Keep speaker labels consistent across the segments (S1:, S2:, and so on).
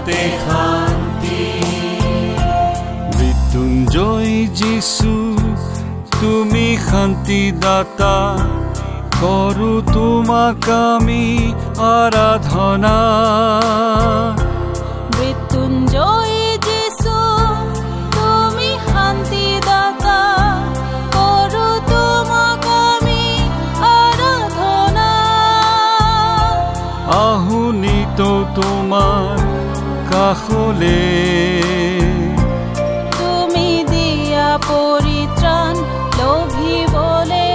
S1: তাতে শান্তি। মৃত্যুঞ্জয় যীশু তুমি শান্তিদাতা, কৰো তোমাক আমি আৰাধনা।
S2: মৃত্যুঞ্জয় যীশু তুমি শান্তিদাতা, কৰো তোমাক আমি আৰাধনা।
S1: আহুনিত তোমাৰ কাষলে,
S2: তুমি দিয়া পৰিত্ৰাণ লভিবলে।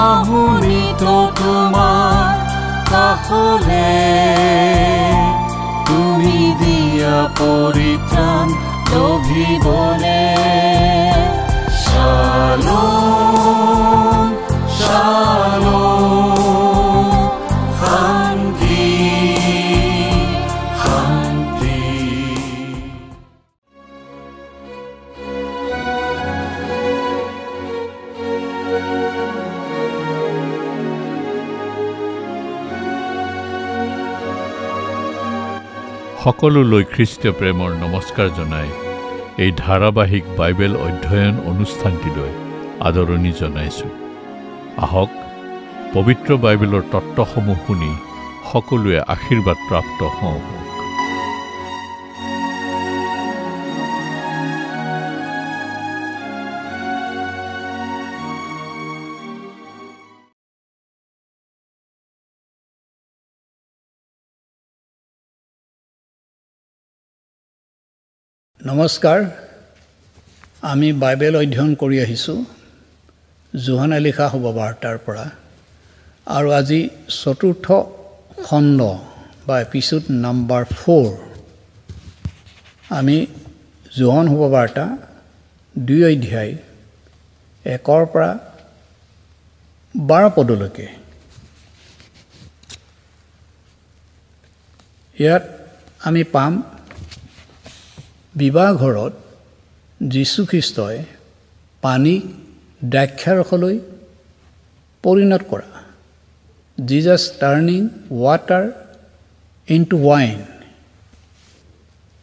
S1: আহুনিত তোমাৰ কাষলে, তুমি দিয়া পৰিত্ৰাণ লভিবলে। শালোম শালোম, শান্তি শান্তি।
S3: সকলোলৈ খ্ৰীষ্টীয় প্ৰেমৰ নমস্কাৰ জনাই এই ধাৰাবাহিক বাইবেল অধ্যয়ন অনুষ্ঠানটিলৈ আদৰণি জনাইছোঁ। আহক পবিত্ৰ বাইবেলৰ তত্ত্বসমূহ শুনি সকলোৱে আশীৰ্বাদ প্ৰাপ্ত হওঁ।
S4: নমস্কাৰ। আমি বাইবেল অধ্যয়ন কৰি আহিছোঁ যোহানে লিখা শুভবাৰ্তাৰ পৰা, আৰু আজি চতুৰ্থ খণ্ড বা এপিছ'ড নম্বৰ 4। আমি যোহন শুভবাৰ্তা 2 অধ্যায় 1 পৰা 12 পদলৈকে। ইয়াত আমি পাম বিবাহ ঘৰত যীশুখ্ৰীষ্টই পানীক দ্ৰাক্ষাৰসলৈ পৰিণত কৰা, Jesus turning water into wine.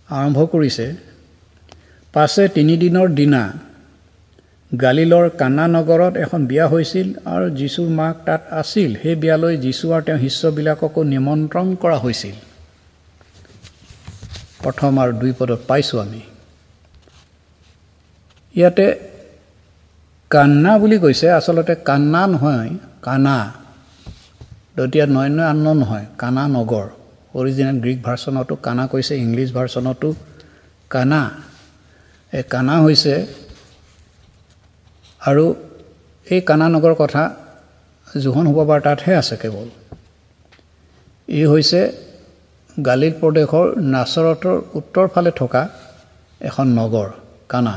S4: আৰম্ভ কৰিছে, পাছে 3 দিনৰ দিনা গালিলৰ কানা নগৰত এখন বিয়া হৈছিল, আৰু যীশুৰ মাক তাত আছিল। সেই বিয়ালৈ যীশু আৰু তেওঁৰ শিষ্যবিলাককো নিমন্ত্ৰণ কৰা হৈছিল। প্ৰথম আৰু 2 পদত পাইছোঁ আমি। ইয়াতে কান্না বুলি কৈছে, আচলতে কান্না নহয়, কানা। দতিয়া 9 নহয়, কানা নগৰ। অৰিজিনেল গ্ৰীক ভাৰ্চনতো কানা কৈছে, ইংলিছ ভাৰ্চনতো কানা। এই কানা হৈছে, আৰু এই কানা নগৰ কথা যোহন শুভবাৰ্তাতহে আছে কেৱল। ই হৈছে গালিল প্ৰদেশৰ নাচৰতৰ উত্তৰ ফালে থকা এখন নগৰ কানা।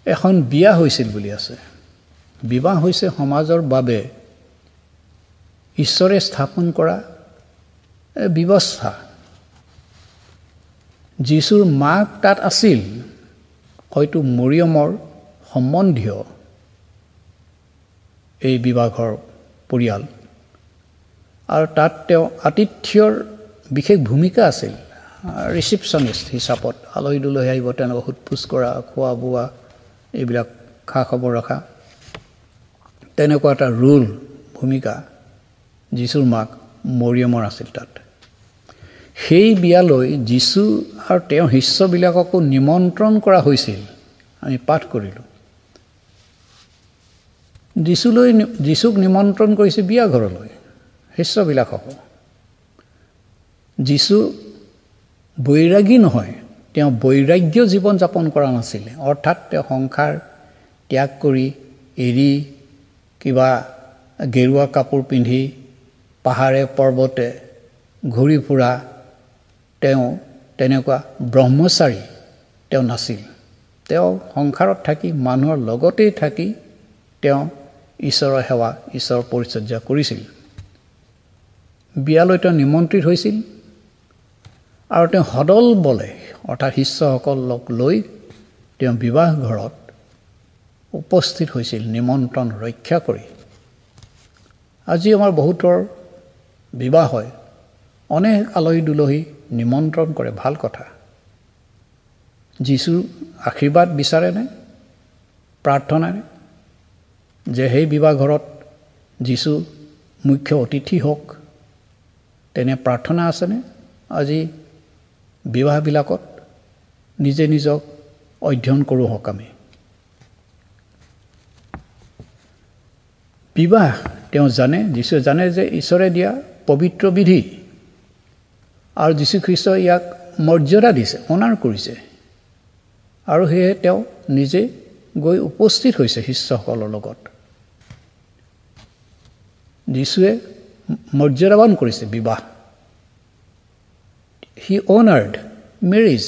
S4: এখন বিয়া হৈছিল বুলি আছে। বিবাহ হৈছে সমাজৰ বাবে ঈশ্বৰে স্থাপন কৰা ব্যৱস্থা। যীশুৰ মাক তাত আছিল, হয়তো মৰিয়মৰ সম্বন্ধীয় এই বিবাহৰ পৰিয়াল, আৰু তাত তেওঁ আতিথ্যৰ বিশেষ ভূমিকা আছিল। ৰিচিপশ্যনিষ্ট হিচাপত আলহী দুলহী আহিব, তেওঁলোকক সোধ-পোছ কৰা, খোৱা বোৱা, এইবিলাক খা খবৰ ৰখা, তেনেকুৱা এটা ৰোল ভূমিকা যীশুৰ মাক মৰিয়মৰ আছিল তাত। সেই বিয়ালৈ যীশু আৰু তেওঁৰ শিষ্যবিলাককো নিমন্ত্ৰণ কৰা হৈছিল। আমি পাঠ কৰিলোঁ। যীশুক নিমন্ত্ৰণ কৰিছে বিয়া ঘৰলৈ, শিষ্যবিলাকক। যীশু বৈৰাগী নহয়, তেওঁ বৈৰাগ্য জীৱন যাপন কৰা নাছিলে। অৰ্থাৎ তেওঁ সংসাৰ ত্যাগ কৰি এৰি কিবা গেৰুৱা কাপোৰ পিন্ধি পাহাৰে পৰ্বতে ঘূৰি ফুৰা তেওঁ তেনেকুৱা ব্ৰহ্মচাৰী তেওঁ নাছিল। তেওঁ সংসাৰত থাকি, মানুহৰ লগতেই থাকি তেওঁ ঈশ্বৰৰ সেৱা, ঈশ্বৰৰ পৰিচৰ্যা কৰিছিল। বিয়ালৈ তেওঁ নিমন্ত্ৰিত হৈছিল, আৰু তেওঁ সদল বলে অৰ্থাৎ শিষ্যসকলক লৈ তেওঁ বিবাহ ঘৰত উপস্থিত হৈছিল, নিমন্ত্ৰণ ৰক্ষা কৰি। আজি আমাৰ বহুতৰ বিবাহ হয়, অনেক আলহী দুলহী নিমন্ত্ৰণ কৰে, ভাল কথা। যীশুৰ আশীৰ্বাদ বিচাৰেনে? প্ৰাৰ্থনাৰে যে সেই বিবাহ ঘৰত যীশু মুখ্য অতিথি হওক, তেনে প্ৰাৰ্থনা আছেনে? আজি বিবাহবিলাকত নিজে নিজক অধ্যয়ন কৰোঁ হওক আমি। বিবাহ তেওঁ জানে, যীশুৱে জানে যে ঈশ্বৰে দিয়া পবিত্ৰ বিধি আৰু যীশুখ্ৰীষ্টই ইয়াক মৰ্যাদা দিছে, অনাৰ কৰিছে, আৰু সেয়ে তেওঁ নিজে গৈ উপস্থিত হৈছে শিষ্যসকলৰ লগত। যীশুৱে মৰ্যাদাবান কৰিছে বিবাহ। হি অনাৰ্ড মেৰিজ,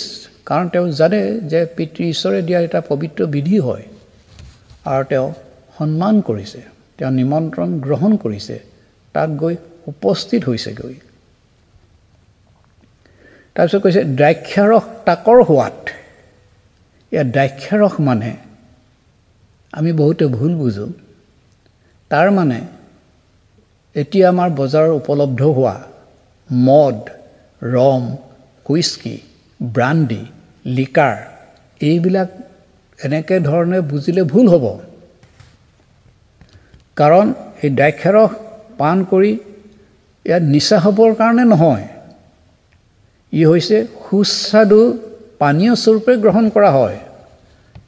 S4: কাৰণ তেওঁ জানে যে পিতৃ ঈশ্বৰে দিয়া এটা পবিত্ৰ বিধি হয়, আৰু তেওঁ সন্মান কৰিছে, তেওঁ নিমন্ত্ৰণ গ্ৰহণ কৰিছে, তাত গৈ উপস্থিত হৈছেগৈ। তাৰপিছত কৈছে দ্ৰাক্ষাৰস তাকৰ সোৱাদ। ইয়াত দ্ৰাক্ষাৰস মানে আমি বহুতে ভুল বুজোঁ, তাৰ মানে এতিয়া আমাৰ বজাৰত উপলব্ধ হোৱা মদ, ৰম, হুইস্কি, ব্ৰাণ্ডি, লিকাৰ, এইবিলাক এনেকৈ ধৰণে বুজিলে ভুল হ'ব। কাৰণ এই দ্ৰাক্ষাৰস পান কৰি ইয়াত নিচা হ'বৰ কাৰণে নহয়, ই হৈছে সুস্বাদু পানীয় স্বৰূপে গ্ৰহণ কৰা হয়।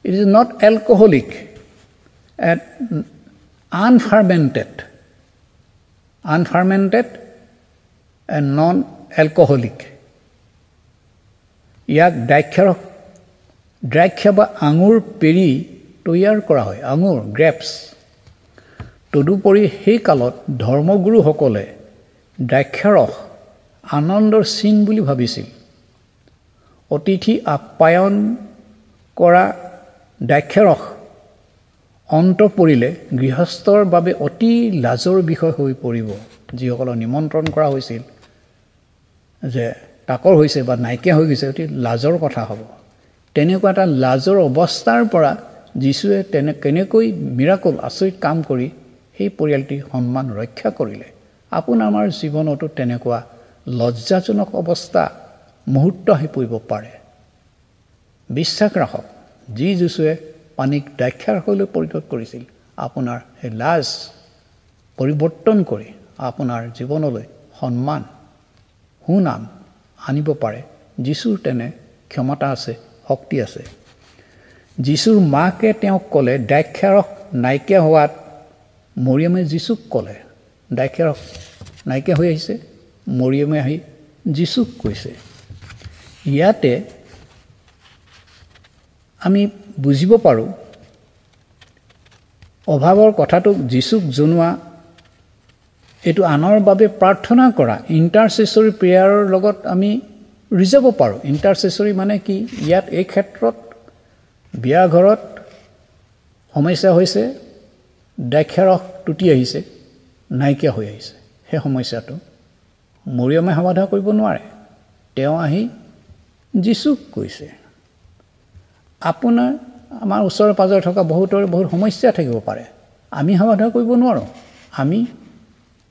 S4: It is not alcoholic and unfermented and non-alcoholic. ইয়াক দ্ৰাক্ষা বা আঙুৰ পেৰি তৈয়াৰ কৰা হয়, আঙুৰ গ্ৰেপছ। তদুপৰি সেই কালত ধৰ্মগুৰুসকলে দ্ৰাক্ষাৰস আনন্দৰ চিন বুলি ভাবিছিল। অতিথি আপ্যায়ন কৰা দ্ৰাক্ষাৰস অন্ত পৰিলে গৃহস্থৰ বাবে অতি লাজৰ বিষয় হৈ পৰিব। যিসকলক নিমন্ত্ৰণ কৰা হৈছিল যে তাকৰ হৈছে বা নাইকিয়া হৈ গৈছে, অতি লাজৰ কথা হ'ব। তেনেকুৱা এটা লাজৰ অৱস্থাৰ পৰা যীশুৱে কেনেকৈ মিৰাকল আচৰিত কাম কৰি সেই পৰিয়ালটিৰ সন্মান ৰক্ষা কৰিলে। আপোনাৰ আমাৰ জীৱনতো তেনেকুৱা লজ্জাজনক অৱস্থা মুহূৰ্ত আহি পৰিব পাৰে। বিশ্বাস ৰাখক, যি যীশুৱে পানীক দ্ৰাক্ষাৰসলৈ পৰিণত কৰিছিল, আপোনাৰ সেই লাজ পৰিৱৰ্তন কৰি আপোনাৰ জীৱনলৈ সন্মান, সুনাম আনিব পাৰে। যীশুৰ তেনে ক্ষমতা আছে, শক্তি আছে। যীশুৰ মাকে তেওঁক ক'লে, দ্ৰাক্ষাৰস নাইকিয়া হোৱাত মৰিয়মে যীশুক ক'লে, দ্ৰাক্ষাৰস নাইকিয়া হৈ আহিছে, মৰিয়মে আহি যীশুক কৈছে। ইয়াতে আমি বুজিব পাৰোঁ অভাৱৰ কথাটোক যীশুক জনোৱা, এইটো আনৰ বাবে প্ৰাৰ্থনা কৰা, ইণ্টাৰচেছৰী প্ৰেয়াৰৰ লগত আমি ৰিজাব পাৰোঁ। ইণ্টাৰচেছৰী মানে কি? ইয়াত এই ক্ষেত্ৰত বিয়া ঘৰত সমস্যা হৈছে, দ্ৰাক্ষাৰস টুটি আহিছে, নাইকিয়া হৈ আহিছে। সেই সমস্যাটো মৰিয়মে সমাধান কৰিব নোৱাৰে, তেওঁ আহি যীশুক কৈছে। আমাৰ ওচৰে পাজৰে থকা বহুত সমস্যা থাকিব পাৰে, আমি সমাধান কৰিব নোৱাৰোঁ। আমি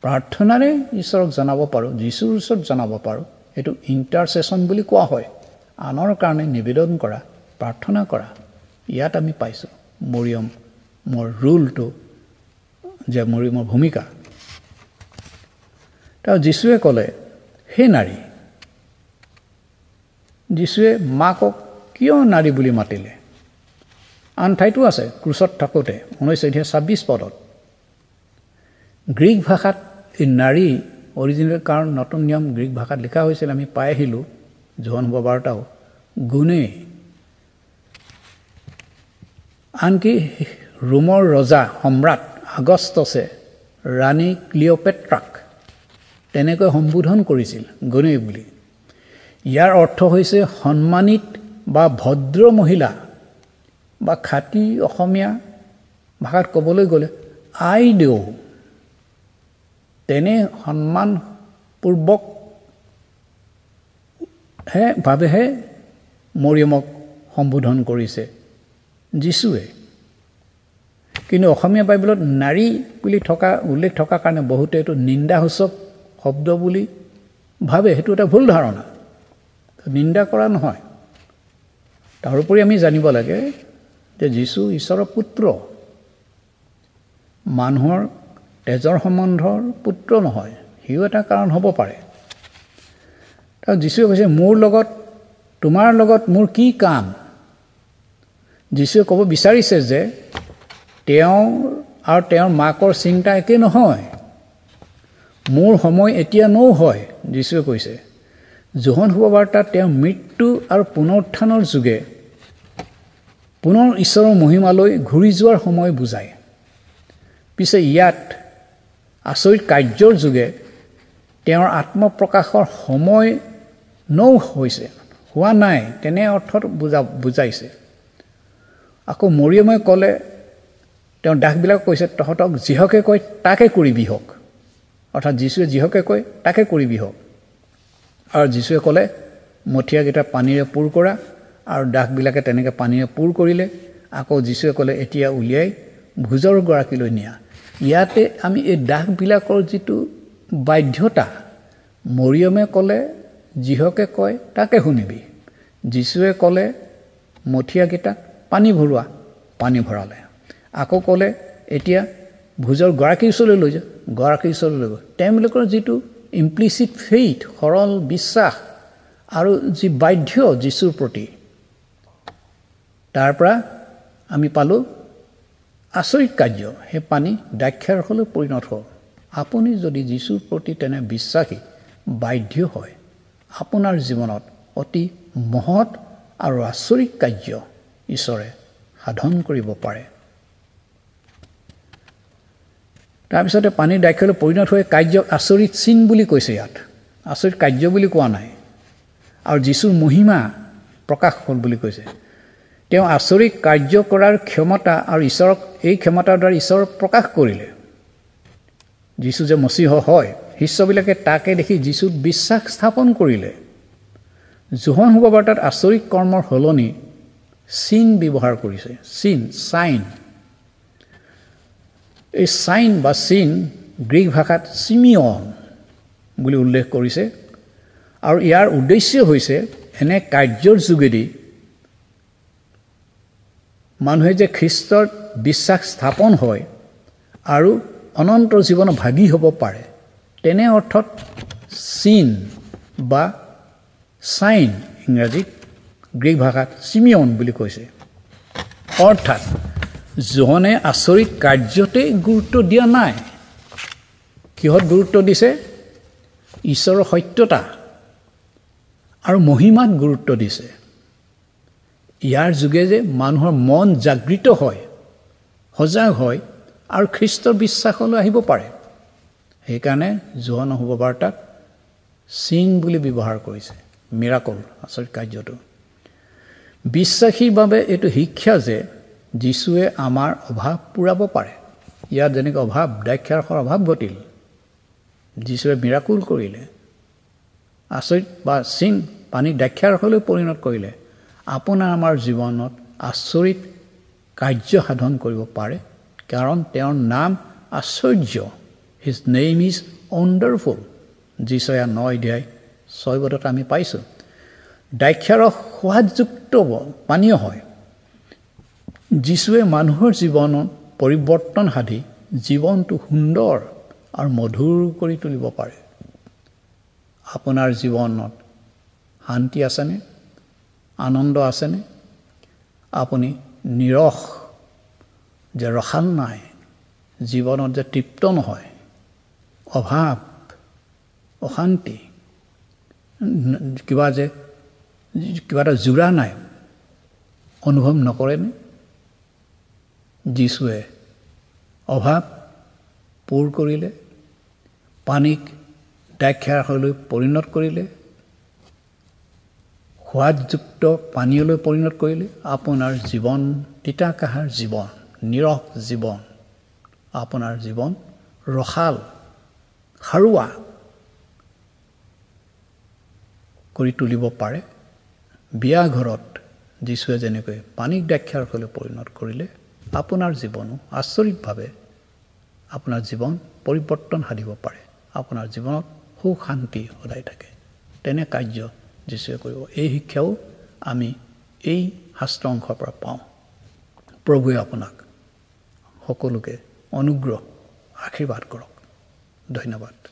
S4: প্ৰাৰ্থনাৰে ঈশ্বৰক জনাব পাৰোঁ, যীশুৰ ওচৰত জনাব পাৰোঁ। এইটো ইণ্টাৰচেছন বুলি কোৱা হয়, আনৰ কাৰণে নিবেদন কৰা, প্ৰাৰ্থনা কৰা। ইয়াত আমি পাইছোঁ মৰিয়মৰ ৰোলটো, যে মৰিয়মৰ ভূমিকা। তেওঁ যীশুৱে ক'লে, সেই নাৰী। যীশুৱে মাকক কিয় নাৰী বুলি মাতিলে? আন ঠাইতো আছে, ক্ৰুচত থাকোঁতে 19:26 গ্ৰীক ভাষাত এই নাৰী অৰিজিনেল, কাৰণ নতুন নিয়ম গ্ৰীক ভাষাত লিখা হৈছিল, আমি পাই আহিলোঁ যোহন বাৰ্তাও গুণে। আনকি ৰোমৰ ৰজা সম্ৰাট আগষ্টছে ৰাণী ক্লিঅ'পেট্ৰাক তেনেকৈ সম্বোধন কৰিছিল গুণে বুলি। ইয়াৰ অৰ্থ হৈছে সন্মানিত বা ভদ্ৰ মহিলা, বা খাটি অসমীয়া ভাষাত ক'বলৈ গ'লে আইদেউ। তেনে সন্মানপূৰ্বক ভাৱেহে মৰিয়মক সম্বোধন কৰিছে যীশুৱে। কিন্তু অসমীয়া বাইবেলত নাৰী বুলি উল্লেখ থকাৰ কাৰণে বহুতে এইটো নিন্দাসূচক শব্দ বুলি ভাবে সেইটো এটা ভুল ধাৰণা, নিন্দা কৰা নহয়। তাৰোপৰি আমি জানিব লাগে যে যীশু ঈশ্বৰৰ পুত্ৰ, মানুহৰ তেজৰ সম্বন্ধৰ পুত্ৰ নহয়, সিও এটা কাৰণ হ'ব পাৰে। তাৰ যীশুৱে কৈছে মোৰ লগত তোমাৰ লগত মোৰ কি কাম। যীশুৱে ক'ব বিচাৰিছে যে তেওঁ আৰু তেওঁৰ মাকৰ চিন্তা একে নহয়, মোৰ সময় এতিয়া নহয়। যীশুৱে কৈছে যোহন শুভবাৰ্তাত তেওঁ মৃত্যু আৰু পুনৰুত্থানৰ যোগে পুনৰ ঈশ্বৰৰ মহিমালৈ ঘূৰি যোৱাৰ সময় বুজায়। পিছে ইয়াত আচৰিত কাৰ্যৰ যোগে তেওঁৰ আত্মপ্ৰকাশৰ সময় হোৱা নাই তেনে অৰ্থত বুজাইছে। আকৌ মৰিয়মে ক'লে, তেওঁ দাসবিলাকক কৈছে তহঁতক যিহকে কয় তাকে কৰিবি হওক, অৰ্থাৎ যীশুৱে যিহকে কয় তাকে কৰিবি হওক। আৰু যীশুৱে ক'লে মঠিয়াকেইটা পানীৰে পূৰ কৰা, আৰু দাসবিলাকে তেনেকৈ পানীৰে পূৰ কৰিলে। আকৌ যীশুৱে ক'লে এতিয়া উলিয়াই ভোজৰ গৰাকীলৈ নিয়া। ইয়াতে আমি এই দাসবিলাকৰ যিটো বাধ্যতা, মৰিয়মে ক'লে যিহকে কয় তাকে শুনিবি, যীশুৱে ক'লে মঠিয়াকেইটাক পানী ভৰোৱা, পানী ভৰালে। আকৌ ক'লে এতিয়া ভোজৰ গৰাকীৰ ওচৰলৈ লৈ যা, গৰাকীৰ ওচৰলৈ লৈ গ'ল। তেওঁলোকৰ যিটো ইমপ্লিচিট ফেইথ, সৰল বিশ্বাস আৰু যি বাধ্য যীশুৰ প্ৰতি, তাৰ পৰা আমি পালোঁ আচৰিত কাৰ্য। সেই পানী দ্ৰাক্ষাৰসলৈ পৰিণত হ'ল। আপুনি যদি যীশুৰ প্ৰতি তেনে বিশ্বাসী, বাধ্য হয়, আপোনাৰ জীৱনত অতি মহৎ আৰু আচৰিত কাৰ্য ঈশ্বৰে সাধন কৰিব পাৰে। তাৰপিছতে পানীৰ দ্ৰাক্ষালৈ পৰিণত হৈ কাৰ্যক আচৰিত চিন বুলি কৈছে। ইয়াত আচৰিত কাৰ্য বুলি কোৱা নাই। আৰু যীশুৰ মহিমা প্ৰকাশ হ'ল বুলি কৈছে। তেওঁ আচৰিত কাৰ্য কৰাৰ ক্ষমতা আৰু ঈশ্বৰক এই ক্ষমতাৰ দ্বাৰা ঈশ্বৰক প্ৰকাশ কৰিলে। যীশু যে মচীহ হয়, শিষ্যবিলাকে তাকে দেখি যীশুত বিশ্বাস স্থাপন কৰিলে। যোহন শুভবাৰ্তাত আচৰিত কৰ্মৰ সলনি চিন ব্যৱহাৰ কৰিছে। চাইন। এই চাইন বা চিন গ্ৰীক ভাষাত চিমিয়ন বুলি উল্লেখ কৰিছে। আৰু ইয়াৰ উদ্দেশ্য হৈছে এনে কাৰ্যৰ যোগেদি মানুহে যে খ্ৰীষ্টৰ বিশ্বাস স্থাপন হয় আৰু অনন্ত জীৱনৰ ভাগী হ'ব পাৰে, তেনে অৰ্থত চিন বা চাইন ইংৰাজীত, গ্ৰীক ভাষাত চিমিয়ন বুলি কৈছে। অৰ্থাৎ যোহনে আচৰিত কাৰ্যতে গুৰুত্ব দিয়া নাই। কিহত গুৰুত্ব দিছে? ঈশ্বৰৰ সত্যতা আৰু মহিমাত গুৰুত্ব দিছে। ইয়াৰ যোগে যে মানুহৰ মন জাগৃত হয়, সজাগ হয় আৰু খ্ৰীষ্টৰ বিশ্বাসলৈ আহিব পাৰে। সেইকাৰণে যোহনৰ শুভবাৰ্তাত চিন বুলি ব্যৱহাৰ কৰিছে, মিৰাকল, আচৰিত কাৰ্যটো। বিশ্বাসীৰ বাবে এইটো শিক্ষা যে যীশুৱে আমাৰ অভাৱ পূৰাব পাৰে। ইয়াত যেনেকৈ অভাৱ, দ্ৰাক্ষাৰসৰ অভাৱ ঘটিল, যীশুৱে মিৰাকুল কৰিলে, আচৰিত বা চিন পানী দ্ৰাক্ষাৰসলৈ পৰিণত কৰিলে। আপোনাৰ আমাৰ জীৱনত আচৰিত কাৰ্য সাধন কৰিব পাৰে, কাৰণ তেওঁৰ নাম আশ্চৰ্য। His name is wonderful. Isaiah 9:6 আমি পাইছোঁ। দ্ৰাক্ষাৰস সোৱাদযুক্ত পানীয় হয়। যীশুৱে মানুহৰ জীৱনত পৰিৱৰ্তন সাধি জীৱনটো সুন্দৰ আৰু মধুৰ কৰি তুলিব পাৰে। আপোনাৰ জীৱনত শান্তি আছেনে? আনন্দ আছেনে? আপুনি নিৰস যে ৰসাল নাই, জীৱনত যে তৃপ্ত নহয়, অভাৱ, অশান্তি, কিবা এটা জোৰা নাই, অনুভৱ নকৰেনে? যীশুৱে অভাৱ পূৰ কৰিলে, পানীক দ্ৰাক্ষাৰসলৈ পৰিণত কৰিলে, সোৱাদযুক্ত পানীয়লৈ পৰিণত কৰিলে। আপোনাৰ জীৱন তিতা কাহাৰ জীৱন, নিৰস জীৱন, আপোনাৰ জীৱন ৰসাল, সাৰুৱা কৰি তুলিব পাৰে। বিয়া ঘৰত যীশুৱে যেনেকৈ পানীক দ্ৰাক্ষাৰসলৈ পৰিণত কৰিলে, আপোনাৰ জীৱনো আচৰিতভাৱে আপোনাৰ জীৱন পৰিৱৰ্তন সাধিব পাৰে। আপোনাৰ জীৱনত সুখ শান্তি সদায় থাকে। তেনে কাৰ্য যীশুৱে কৰিব। এই শিক্ষাও আমি এই শাস্ত্ৰ অংশৰ পৰা পাওঁ। প্ৰভুৱে আপোনাক সকলোকে অনুগ্ৰহ আশীৰ্বাদ কৰক। ধন্যবাদ।